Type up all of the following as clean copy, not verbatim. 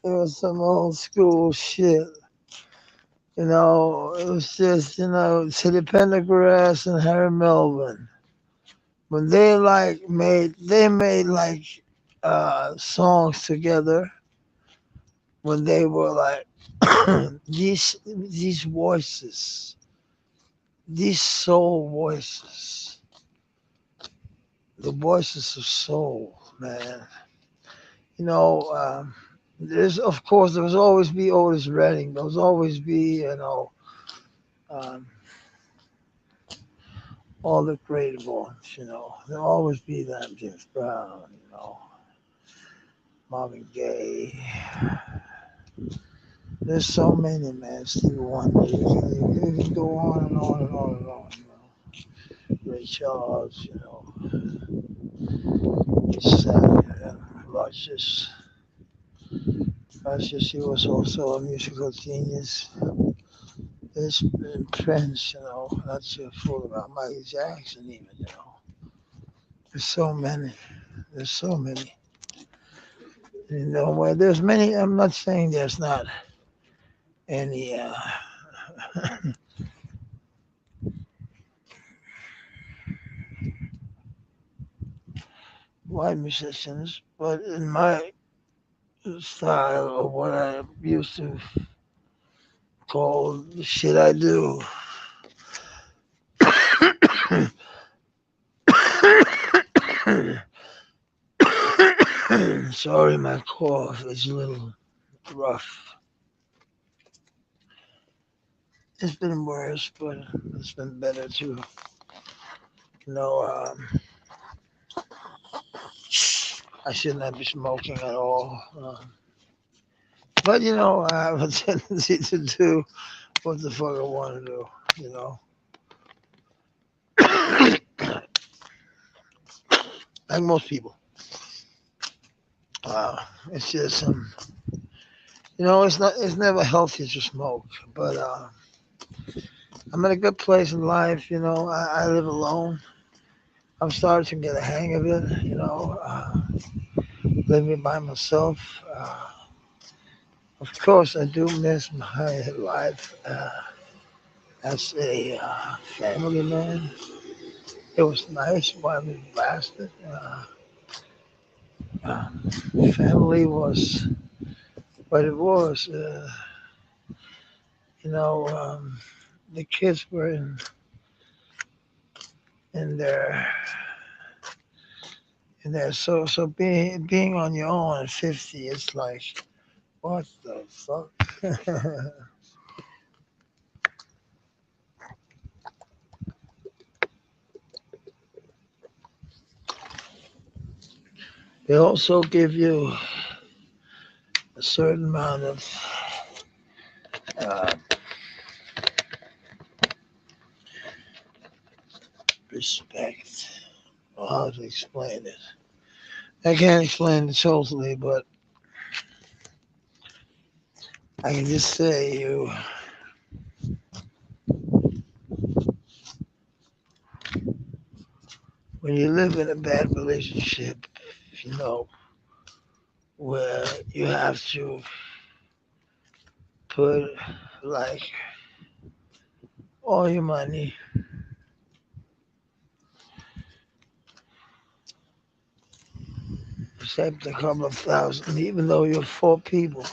It was some old school shit. It was just, City Pendergrass and Harry Melvin. When they made like songs together when they were like these voices, these soul voices, the voices of soul, man. You know, there's of course there was always be Otis Redding. There was always be um, all the great ones. There'll always be them, James Brown. Marvin Gaye. There's so many, man. Stevie Wonder. You can go on and on and on and on. Ray Charles. Rogers. Rogers. He was also a musical genius. There's Prince. Not to fool about Michael Jackson even. There's so many. There's so many. Where there's many. I'm not saying there's not any white musicians, but in my style of what I used to call the shit I do. Sorry, my cough is a little rough. It's been worse, but it's been better too. You know, um, I should not be smoking at all. But I have a tendency to do what the fuck I want to do. You know, like most people. It's just it's never healthy to smoke. But I'm in a good place in life. I live alone. I'm starting to get a hang of it. Living by myself. Of course, I do miss my life as a family man. It was nice while it lasted. Uh, Family was what it was. You know, um, the kids were in their so being on your own at 50, it's like what the fuck. They also give you a certain amount of uh, respect. How to explain it? I can't explain it totally, but I can just say when you live in a bad relationship, you know, where you have to put like all your money, except a couple of thousand, even though you're four people,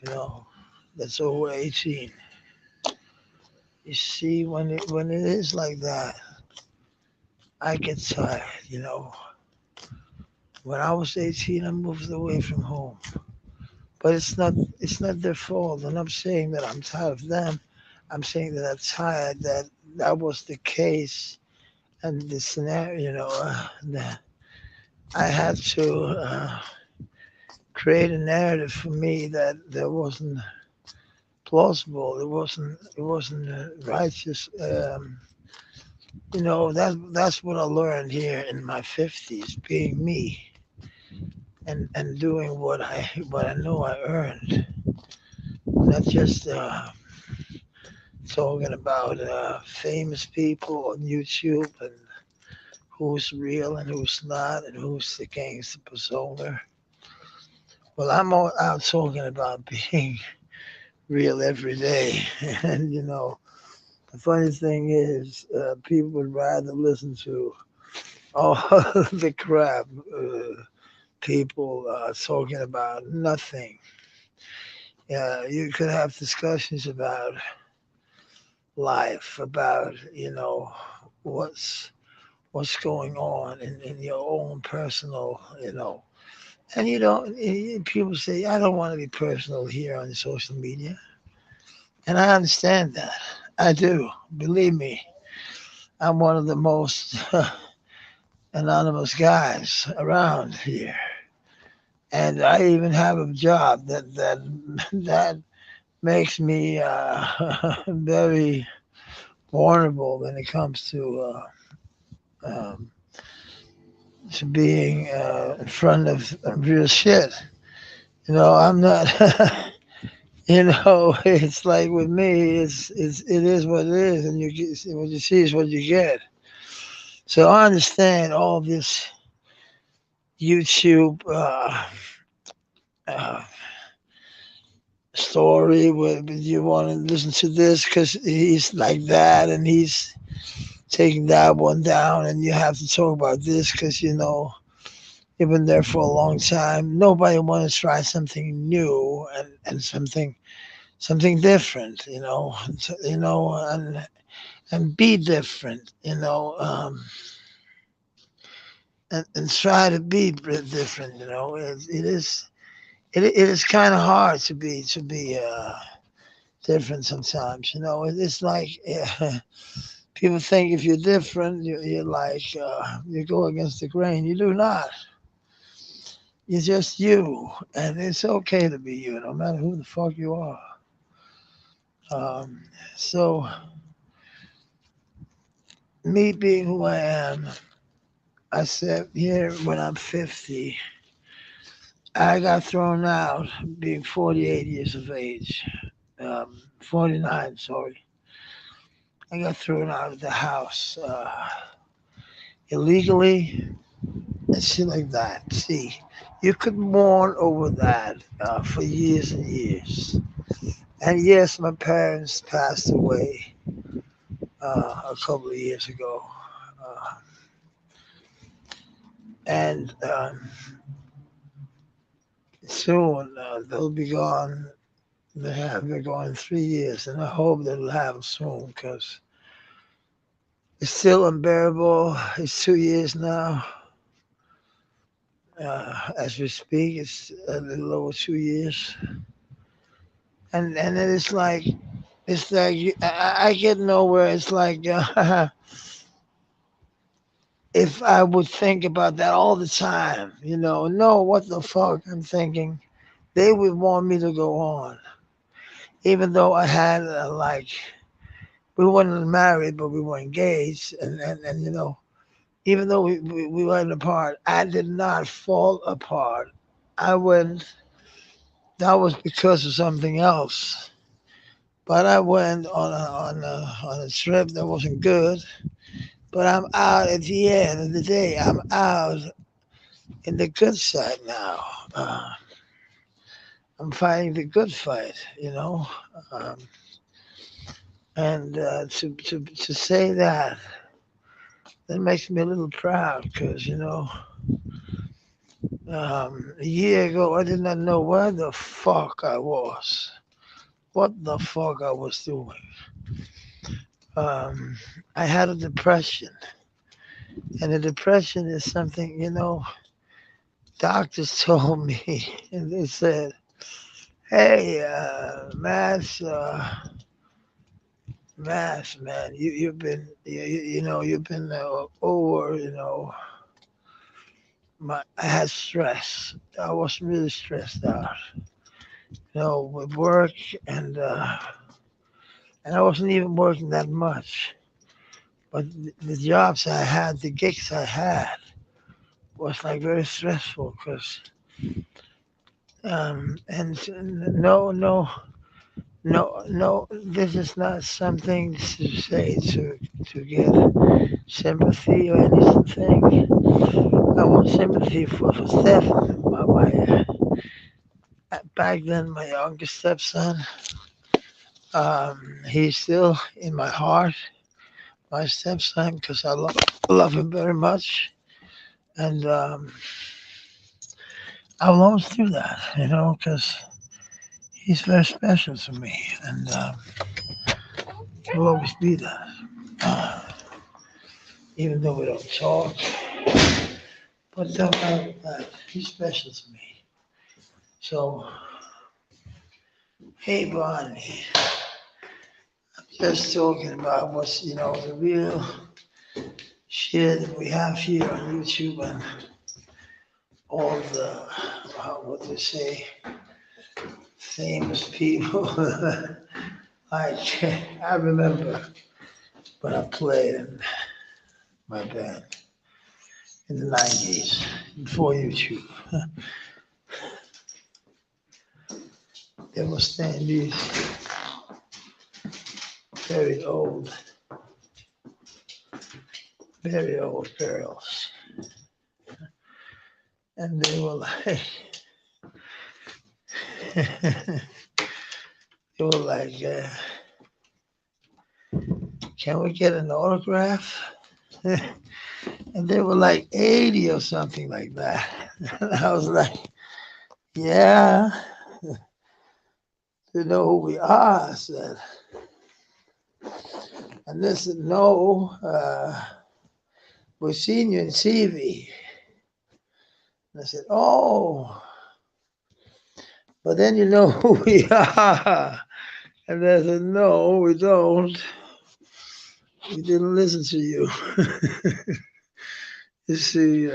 you know, that's over 18. You see, when it is like that, I get tired. When I was 18, I moved away from home, but it's not their fault. And I'm saying that I'm tired of them. I'm saying that I'm tired that was the case and the scenario. That I had to create a narrative for me that wasn't plausible. It wasn't righteous. That's what I learned here in my 50s, being me and doing what I know I earned, not just talking about famous people on YouTube and who's real and who's not, and who's the gangster persona. Well, I'm all out talking about being real every day. And, the funny thing is, people would rather listen to all the crap people talking about nothing. You could have discussions about life, about, what's what's going on in your own personal, and people say, I don't want to be personal here on social media. And I understand that. I do. Believe me, I'm one of the most anonymous guys around here. And I even have a job that makes me very vulnerable when it comes um, to being in front of real shit. I'm not. It's like with me, it is what it is, and what you see is what you get. So I understand all this YouTube uh, story where you want to listen to this because he's like that, and he's taking that one down, and you have to talk about this because you've been there for a long time. Nobody wants to try something new and something different, and be different, and try to be different. It is kind of hard to be different sometimes. It's like people think if you're different, you're like you go against the grain. You do not. You're just you, and it's okay to be you, no matter who the fuck you are. Um, so me being who I am, I said here when I'm 50, I got thrown out being 48 years of age. 49, sorry. I got thrown out of the house illegally and shit like that. See, you could mourn over that for years and years. And yes, my parents passed away a couple of years ago. Uh, and soon they'll be gone. They're going 3 years, and I hope they'll have them soon because it's still unbearable. It's 2 years now. As we speak, it's a little over 2 years, and it's like I get nowhere. It's like if I would think about that all the time, know what the fuck I'm thinking, they would want me to go on, even though I had we weren't married, but we were engaged, and even though we went apart, I did not fall apart. I went. That was because of something else. But I went on a trip that wasn't good. But I'm out at the end of the day. I'm out in the good side now. Uh, I'm fighting the good fight. Um, and to say that makes me a little proud because a year ago I did not know where the fuck I was, what the fuck I was doing. Um, I had a depression, and the depression is something doctors told me, and they said, "Hey, Mass, man, you've been you've been over I had stress. I was really stressed out, with work and and I wasn't even working that much, but the jobs I had, the gigs I had, was like very stressful because and no No, no, this is not something to say to get sympathy or anything. I want sympathy for Stefan, back then my youngest stepson. He's still in my heart, my stepson, because I love him very much, and I will always do that, because he's very special to me, and he will always be that. Even though we don't talk, but don't matter that. He's special to me. So, hey, Bonnie, just talking about what's, the real shit that we have here on YouTube and all the, what they say, famous people. I I remember when I played in my band in the 90s before YouTube. There were standing these very old, very old girls. And they were like, they were like, can we get an autograph? And they were like 80 or something like that. And I was like, yeah, you know who we are, I said. And they said, no, we've seen you in TV. And I said, oh, but then you know who we are. And they said, no, we don't. We didn't listen to you. You see,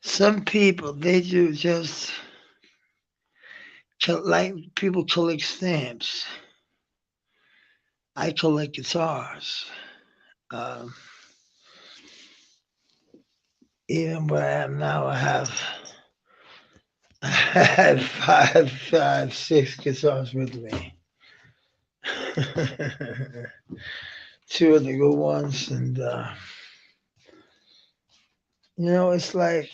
some people, they do just like people collect stamps. I collect guitars. Um, Even where I am now, I have five, 6 guitars with me. Two of the good ones, and it's like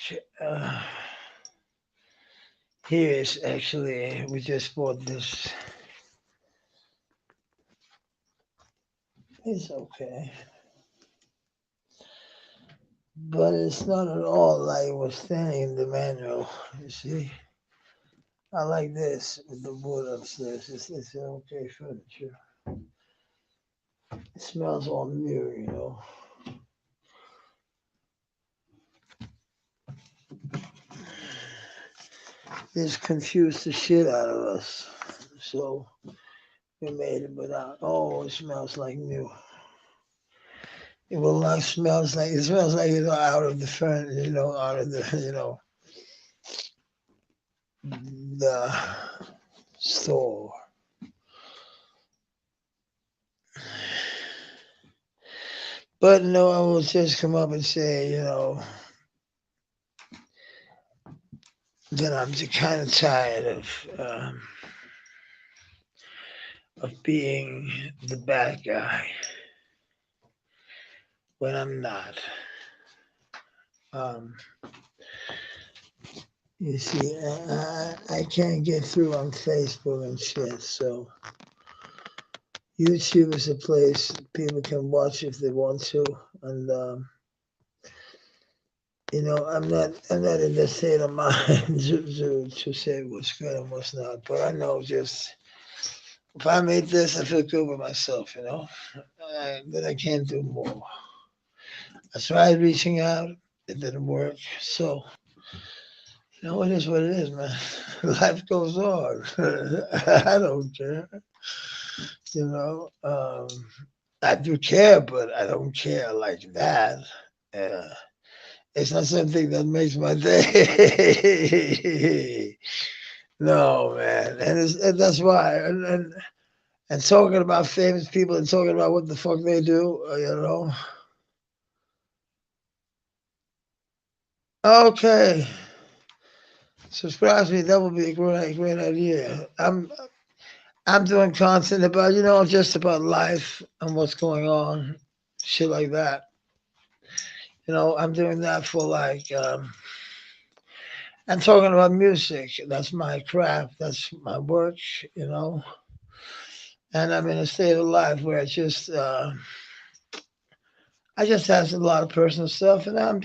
here is actually we just bought this. It's okay, but it's not at all like what's standing in the manual. You see, I like this with the wood upstairs. It's okay furniture. It smells all new. This confused the shit out of us. So we made it without. Oh, it smells like new. It will not it smells like out of the furnace, out of the the store. But no, I will just come up and say, that I'm kind of tired of being the bad guy when I'm not. Um, you see, I can't get through on Facebook and shit, so YouTube is a place people can watch if they want to, and I'm not in the state of mind to say what's good and what's not, but I know just if I made this, I feel good with myself, that I can't do more. I tried reaching out, it didn't work, so it is what it is, man. Life goes on. I don't care, you know. I do care, but I don't care like that. Uh, it's not something that makes my day. No, man, and that's why. And talking about famous people and talking about what the fuck they do, Okay. Subscribe to me. That would be a great idea. I'm doing content about just about life and what's going on, shit like that. I'm doing that for like I'm talking about music. That's my craft. That's my work. You know, and I'm in a state of life where I just have a lot of personal stuff, and I'm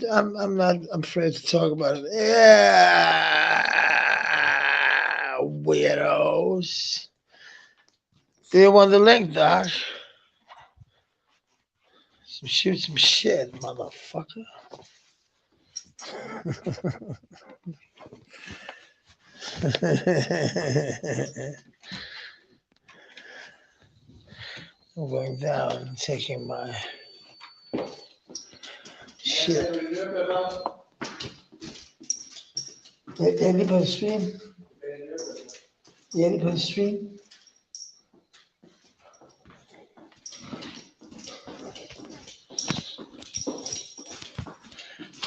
not afraid to talk about it. Yeah, weirdos. Do you want the link, Doc? Shoot some shit, motherfucker. I'm going down and taking my shit. Anybody stream? Anybody stream?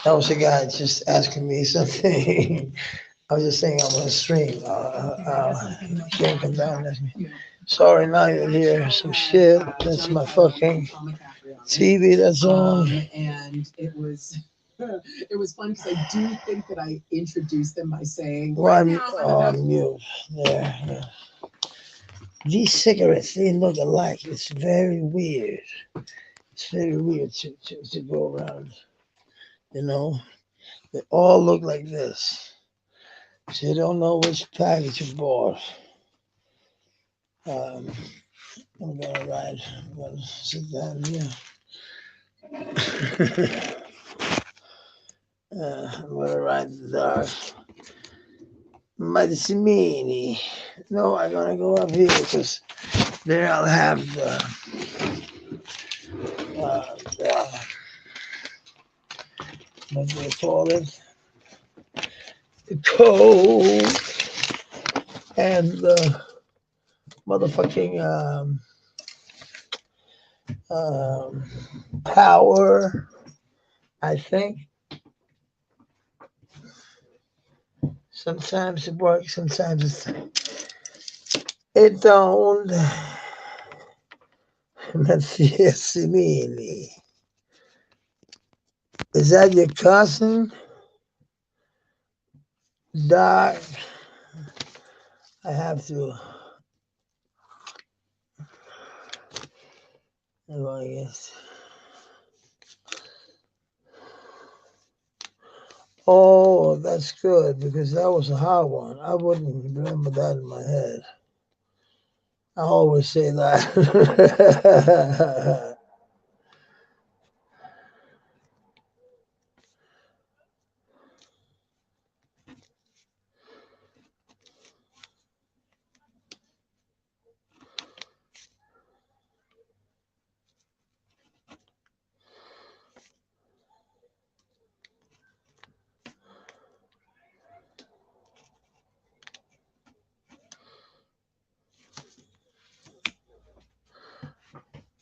That was a guy just asking me something. I was just saying I'm on a stream. Can't come down and ask me. Sorry, now you're here. Some shit. That's my fucking TV that's on. And it was it was fun because I do think that I introduced them by saying, Well, I'm mute. Yeah. These cigarettes, they look alike. It's very weird. It's very weird to go around. You know, they all look like this. So you don't know which package you bought. Um, I'm gonna ride. I'm gonna sit down here. I'm gonna ride the dark. Medicinini. No, I'm gonna go up here because there I'll have what do they call it? The cold and the motherfucking um, power. I think sometimes it works, sometimes it don't. Medicinini. Is that your cousin? Doc, I have to. Oh, I guess. Oh, that's good because that was a hard one. I wouldn't remember that in my head. I always say that.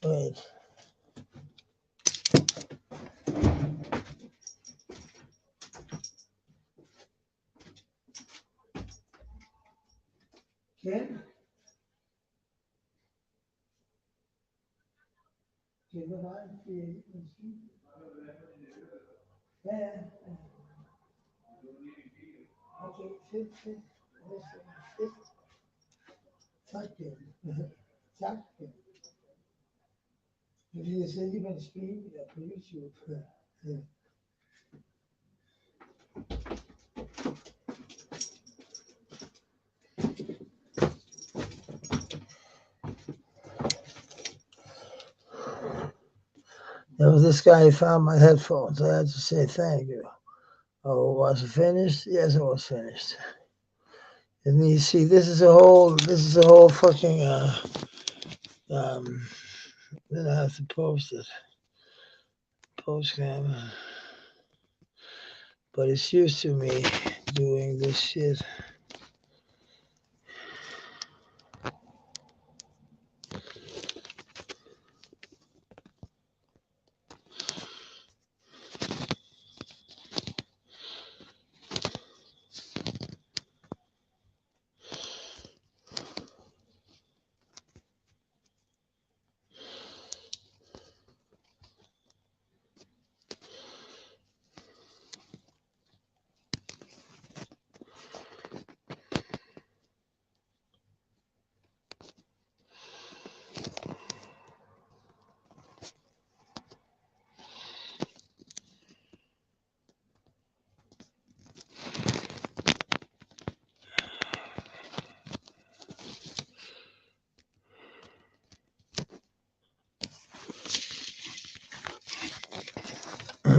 Wait. Ken? Ken, the line? Yeah. Okay, fit. Fit. Tuck in. Tuck in. If you say you're going to speak, for YouTube. Yeah. There was this guy who found my headphones. I had to say thank you. Oh, was it finished? Yes, it was finished. And you see, this is a whole fucking, then I have to post it. Post cam. But it's used to me doing this shit.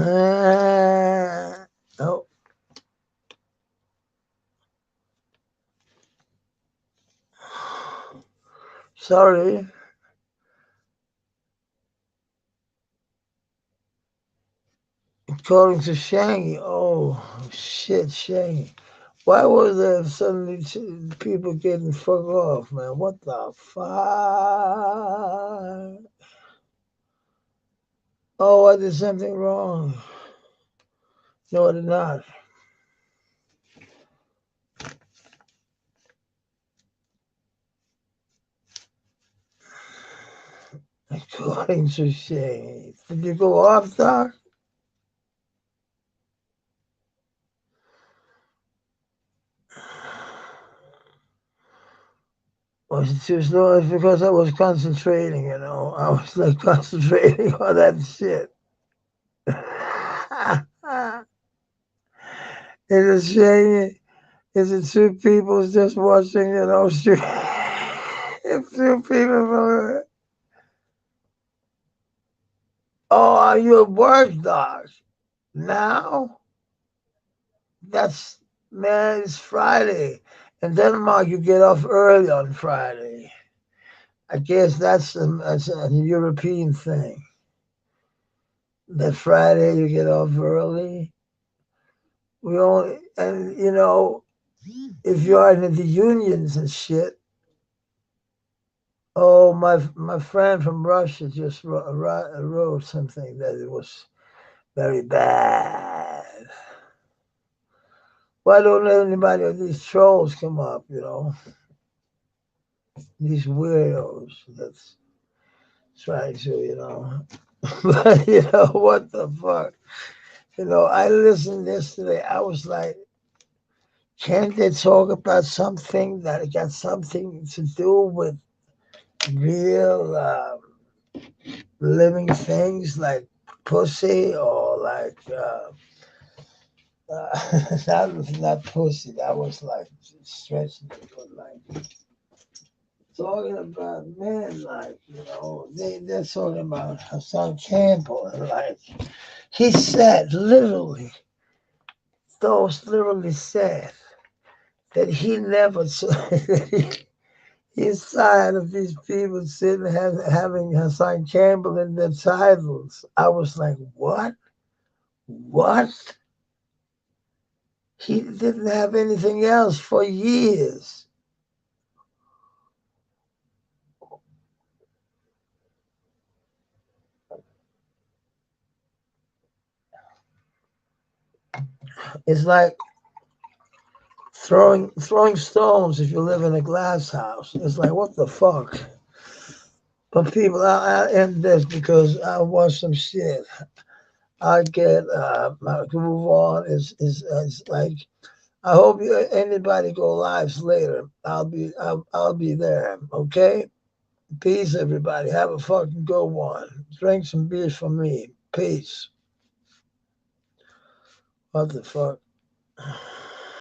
Oh, sorry. According to Shangy. Oh, shit, Shangy. Why was there suddenly people getting fuck off, man? What the fuck? Oh, I did something wrong. No, I did not. According to Shangy. Did you go off, Doc? Was it too slow? It's because I was concentrating, you know. I was like concentrating on that shit. Is it Shangy? Is it two people just watching, you know, if two people from, oh, are you a work dog? Now? That's, man, it's Friday. In Denmark, you get off early on Friday. I guess that's a European thing. That Friday you get off early. We only, and you know, if you're in the unions and shit, oh, my friend from Russia just wrote something that it was very bad. Why don't anybody of these trolls come up, you know? These weirdos that's trying to, you know. But, you know, what the fuck? You know, I listened yesterday. I was like, can't they talk about something that got something to do with real living things like pussy or like that was not pussy. That was like stretching it, but like talking about men, like you know, they're talking about Hassan Campbell, and like he said, literally, those literally said that he never saw. He's tired of these people sitting having Hassan Campbell in their titles. I was like, what? What? He didn't have anything else for years. It's like throwing stones if you live in a glass house. It's like what the fuck. But people, I end this because I watch some shit. I get my move on. Is like I hope anybody go lives later. I'll be there. Okay. Peace, everybody. Have a fucking good one. Drink some beers for me. Peace. What the fuck?